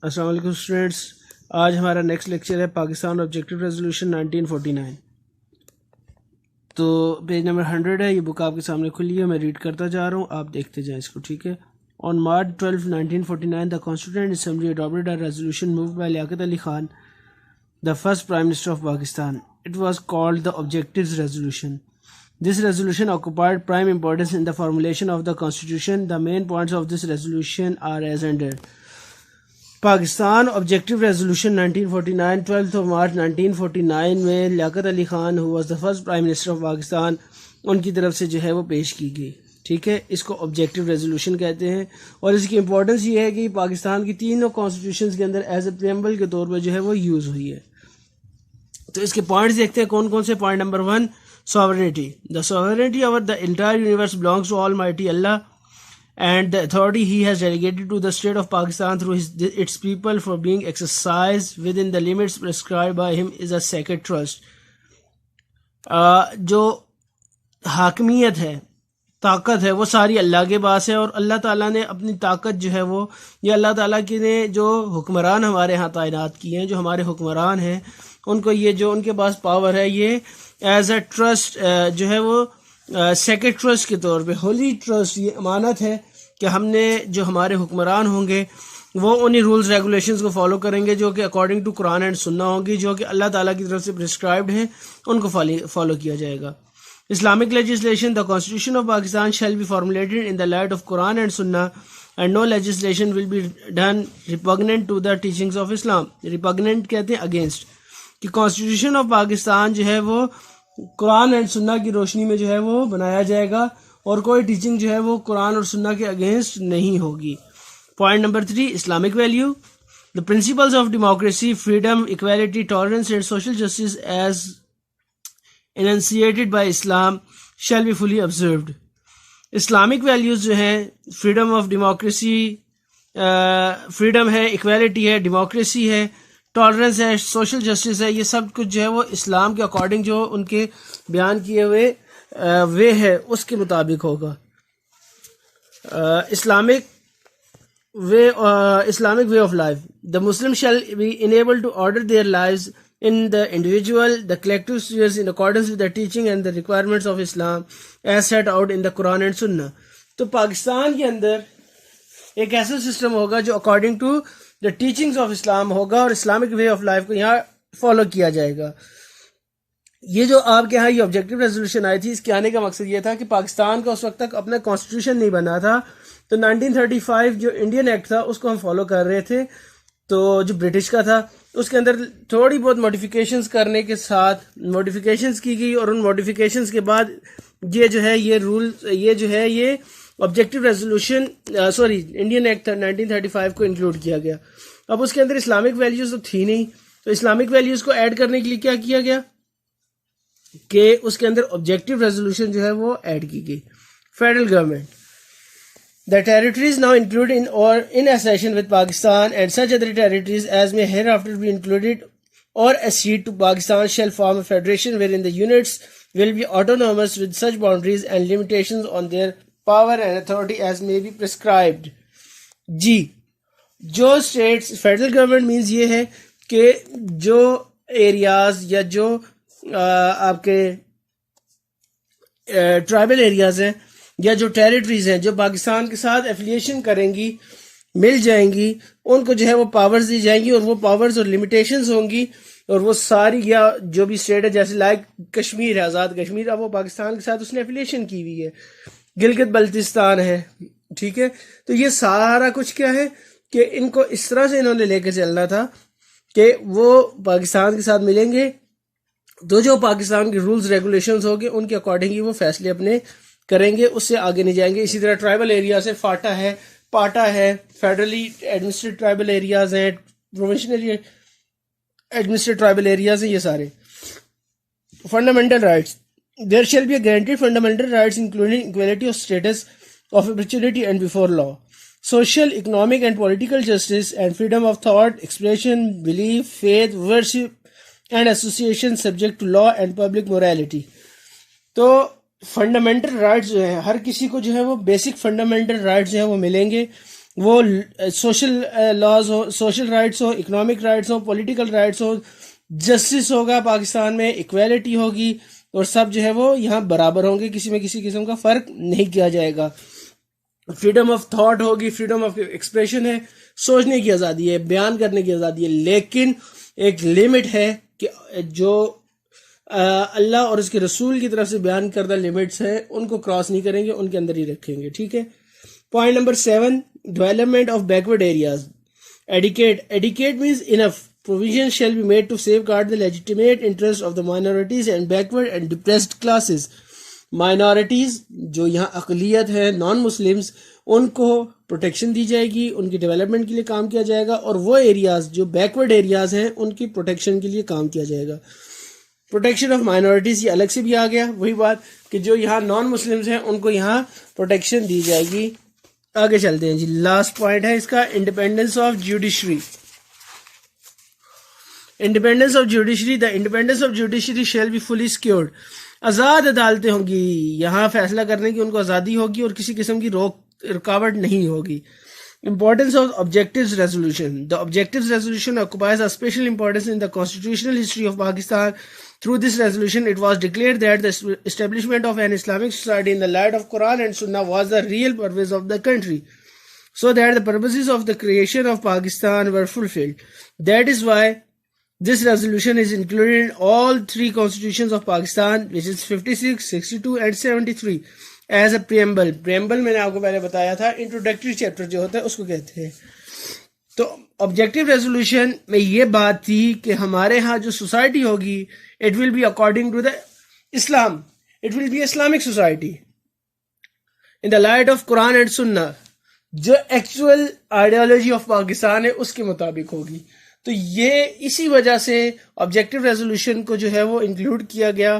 السلام علیکم اسٹوڈینٹس. آج ہمارا نیکسٹ لیکچر ہے پاکستان آبجیکٹو ریزولوشن 1949. تو پیج نمبر 100 ہے. یہ بک آپ کے سامنے کھلی ہے, میں ریڈ کرتا جا رہا ہوں, آپ دیکھتے جائیں اس کو, ٹھیک ہے. آن March 12, 1949 the Constituent Assembly adopted a resolution moved by Liaquat Ali Khan, the first Prime Minister of Pakistan. It was called the Objectives Resolution. This resolution occupied prime importance in the formulation of the Constitution. The main points of this resolution are as under. Pakistan objective resolution 1949 12 March 1949 میں لیاقت Ali Khan who was the first Prime Minister of Pakistan, ان کی طرف سے جو ہے وہ پیش کی گئی, ٹھیک ہے. اس کو آبجیکٹو ریزولوشن کہتے ہیں, اور اس کی امپورٹنس یہ ہے کہ پاکستان کی تینوں کانسٹیٹیوشنز کے اندر ایز اے پریمبل کے طور پہ جو ہے وہ یوز ہوئی ہے. تو اس کے پوائنٹس دیکھتے ہیں کون کون سے. Point number 1, sovereignty. The sovereignty over the entire universe belongs to Almighty Allah, and the authority He has delegated to the state of Pakistan through its people for being exercised within the limits prescribed by Him is a sacred trust. جو حاکمیت ہے, طاقت ہے, وہ ساری اللہ کے پاس ہے, اور اللہ تعالیٰ نے اپنی طاقت جو ہے وہ, یہ اللہ تعالیٰ کی نے جو حکمران ہمارے ہاں تعینات کیے ہیں, جو ہمارے حکمران ہیں, ان کو یہ جو ان کے پاس پاور ہے, یہ ایز اے ٹرسٹ جو ہے وہ سیکرڈ ٹرسٹ کے طور پہ, ہولی ٹرسٹ, یہ امانت ہے کہ ہم نے جو ہمارے حکمران ہوں گے وہ انہی رولز ریگولیشنز کو فالو کریں گے جو کہ اکارڈنگ ٹو قرآن اینڈ سنہ ہوں گی, جو کہ اللہ تعالیٰ کی طرف سے پرسکرائبڈ ہیں, ان کو فالو کیا جائے گا. Islamic legislation. The constitution of Pakistan shall be formulated in the light of Quran and Sunnah, and no legislation will be done repugnant to the teachings of Islam. Repugnant کہتے ہیں اگینسٹ, کہ کانسٹیٹیوشن آف پاکستان جو ہے وہ قرآن and سنہ کی روشنی میں جو ہے وہ بنایا جائے گا, اور کوئی ٹیچنگ جو ہے وہ قرآن اور سنہ کے اگینسٹ نہیں ہوگی. Point number 3, Islamic value. The principles of democracy, freedom, equality, tolerance and social justice as enunciated by Islam shall be fully observed. Islamic values جو ہیں, فریڈم آف ڈیموکریسی, فریڈم ہے, اکویلٹی ہے, ڈیموکریسی ہے, tolerance ہے, social justice ہے, یہ سب کچھ جو ہے وہ اسلام کے اکارڈنگ جو ان کے بیان کیے ہوئے وے ہے اس کے مطابق ہوگا. Islamic way of life. The Muslim shall be enabled to order their lives in the individual, the collective spheres in accordance with the teaching and the requirements of Islam as set out in the Quran and Sunnah. تو پاکستان کے اندر ایک ایسا system ہوگا جو according to the teachings of Islam ہوگا, اور Islamic way of life کو یہاں فالو کیا جائے گا. یہ جو آپ کے یہاں یہ آبجیکٹو ریزولوشن آئی تھی, اس کے آنے کا مقصد یہ تھا کہ پاکستان کا اس وقت تک اپنا کانسٹیٹیوشن نہیں بنا تھا, تو 1935 جو انڈین ایکٹ تھا اس کو ہم فالو کر رہے تھے, تو جو برٹش کا تھا اس کے اندر تھوڑی بہت موڈیفیکیشنز کرنے کے ساتھ موڈیفیکیشنز کی گئی, اور ان موڈیفیکیشنز کے بعد یہ جو ہے یہ رول, یہ جو ہے یہ آبجیکٹو ریزولوشن انڈین ایکٹ 1935 کو انکلوڈ کیا گیا. اب اس کے اندر اسلامک ویلیوز تو تھی نہیں, تو اسلامک ویلیوز کو ایڈ کرنے کے لیے کیا کیا گیا کہ اس کے اندر آبجیکٹو ریزولوشن جو ہے وہ ایڈ کی گئی. Federal government. The territories now included in or in accession with Pakistan and such other territories as may hereafter be included or accede to Pakistan shall form a federation wherein the units will be autonomous with such boundaries and limitations on their power and authority as may be prescribed. G. جو states federal government means یہ ہے کہ جو areas یا جو آپ کے tribal areas ہیں یا جو ٹیریٹریز ہیں جو پاکستان کے ساتھ ایفیلیشن کریں گی, مل جائیں گی, ان کو جو ہے وہ پاورز دی جائیں گی, اور وہ پاورز اور لمیٹیشنز ہوں گی, اور وہ ساری یا جو بھی اسٹیٹ ہے جیسے لائک کشمیر ہے, آزاد کشمیر, اب وہ پاکستان کے ساتھ اس نے ایفیلیشن کی ہوئی ہے, گلگت بلتستان ہے, ٹھیک ہے. تو یہ سارا کچھ کیا ہے کہ ان کو اس طرح سے انہوں نے لے کے چلنا تھا کہ وہ پاکستان کے ساتھ ملیں گے, تو جو پاکستان کے رولز ریگولیشنز ہوں گے ان کے اکارڈنگ ہی وہ فیصلے اپنے کریں گے, اس سے آگے نہیں جائیں گے. اسی طرح ٹرائبل ایریاز ہے, فاٹا ہے, پاٹا ہے, فیڈرلی ایڈمنسٹریٹ ٹرائبل ایریاز ہیں, پروونشنلی ایڈمنسٹریٹ ٹرائبل ایریاز ہیں, یہ سارے. Fundamental rights. There shall be a guaranteed fundamental rights including equality of status of opportunity and before law, social, economic and political justice and freedom of thought, expression, belief, faith, worship and association subject to law and public morality. تو fundamental rights جو ہیں ہر کسی کو جو ہے وہ basic fundamental rights جو ہیں وہ ملیں گے, وہ سوشل لاز ہو، سوشل رائٹس ہو، اکنامک رائٹس ہو، پولیٹیکل رائٹس ہو، جسٹس ہوگا پاکستان میں، ایکویلٹی ہوگی، اور سب جو ہے وہ یہاں برابر ہوں گے، کسی میں کسی قسم کا فرق نہیں کیا جائے گا. فریڈم آف تھاٹ ہوگی، فریڈم آف ایکسپریشن ہے، سوچنے کی آزادی ہے، بیان کرنے کی آزادی ہے، لیکن ایک لمٹ ہے کہ جو اللہ اور اس کے رسول کی طرف سے بیان کردہ لمٹس ہیں ان کو کراس نہیں کریں گے، ان کے اندر ہی رکھیں گے. ٹھیک ہے. Point number 7، development of backward areas. Educate means enough provisions shall be made to safeguard the legitimate interests of the minorities and backward and depressed classes. Minorities جو یہاں اقلیت ہے، نان مسلمز، ان کو پروٹیکشن دی جائے گی، ان کی ڈیولپمنٹ کے لیے کام کیا جائے گا، اور وہ ایریاز جو بیکورڈ ایریاز ہیں ان کی پروٹیکشن کے لیے کام کیا جائے گا. پروٹیکشن آف مائنورٹیز یہ الگ سے بھی آ گیا، وہی بات کہ جو یہاں نان مسلمز ہیں ان کو یہاں پروٹیکشن دی جائے گی. آگے چلتے ہیں جی. لاسٹ پوائنٹ ہے اس کا independence of judiciary. Independence of judiciary. The independence of judiciary shall be fully secured. آزاد عدالتیں ہوں گی، یہاں فیصلہ کرنے کی ان کو آزادی ہوگی اور کسی قسم کی رکاوٹ نہیں ہوگی. Importance of objectives resolution. The objectives resolution occupies a special importance in the constitutional history of Pakistan. Through this resolution, it was declared that the establishment of an Islamic society in the light of Quran and Sunnah was the real purpose of the country, so that the purposes of the creation of Pakistan were fulfilled. That is why this resolution is included in all three constitutions of Pakistan, which is 56, 62 and 73. As a preamble. Preamble میں نے آپ کو پہلے بتایا تھا introductory chapter جو ہوتا ہے اس کو کہتے ہیں. تو آبجیکٹو ریزولوشن میں یہ بات تھی کہ ہمارے ہاں جو سوسائٹی ہوگی it will be according to the Islam, it will be Islamic society in the light of Quran and Sunnah. جو ایکچوئل آئیڈیالوجی آف پاکستان ہے اس کے مطابق ہوگی. تو یہ اسی وجہ سے آبجیکٹو ریزولوشن کو جو ہے وہ انکلوڈ کیا گیا،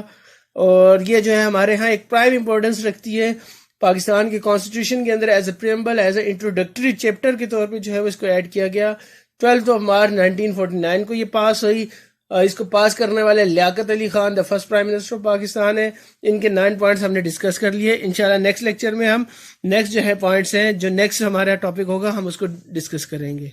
اور یہ جو ہے ہمارے ہاں ایک پرائم امپورٹنس رکھتی ہے پاکستان کے کانسٹیٹیوشن کے اندر as a preamble, as a introductory chapter کے طور پہ جو ہے وہ اس کو ایڈ کیا گیا. 12 مارچ 1949 کو یہ پاس ہوئی. اس کو پاس کرنے والے Liaquat Ali Khan, the first prime minister of Pakistan ہے. ان کے 9 پوائنٹس ہم نے ڈسکس کر لیے. انشاءاللہ نیکسٹ لیکچر میں ہم نیکسٹ جو ہے پوائنٹس ہیں جو نیکسٹ ہمارا ٹاپک ہوگا ہم اس کو ڈسکس کریں گے.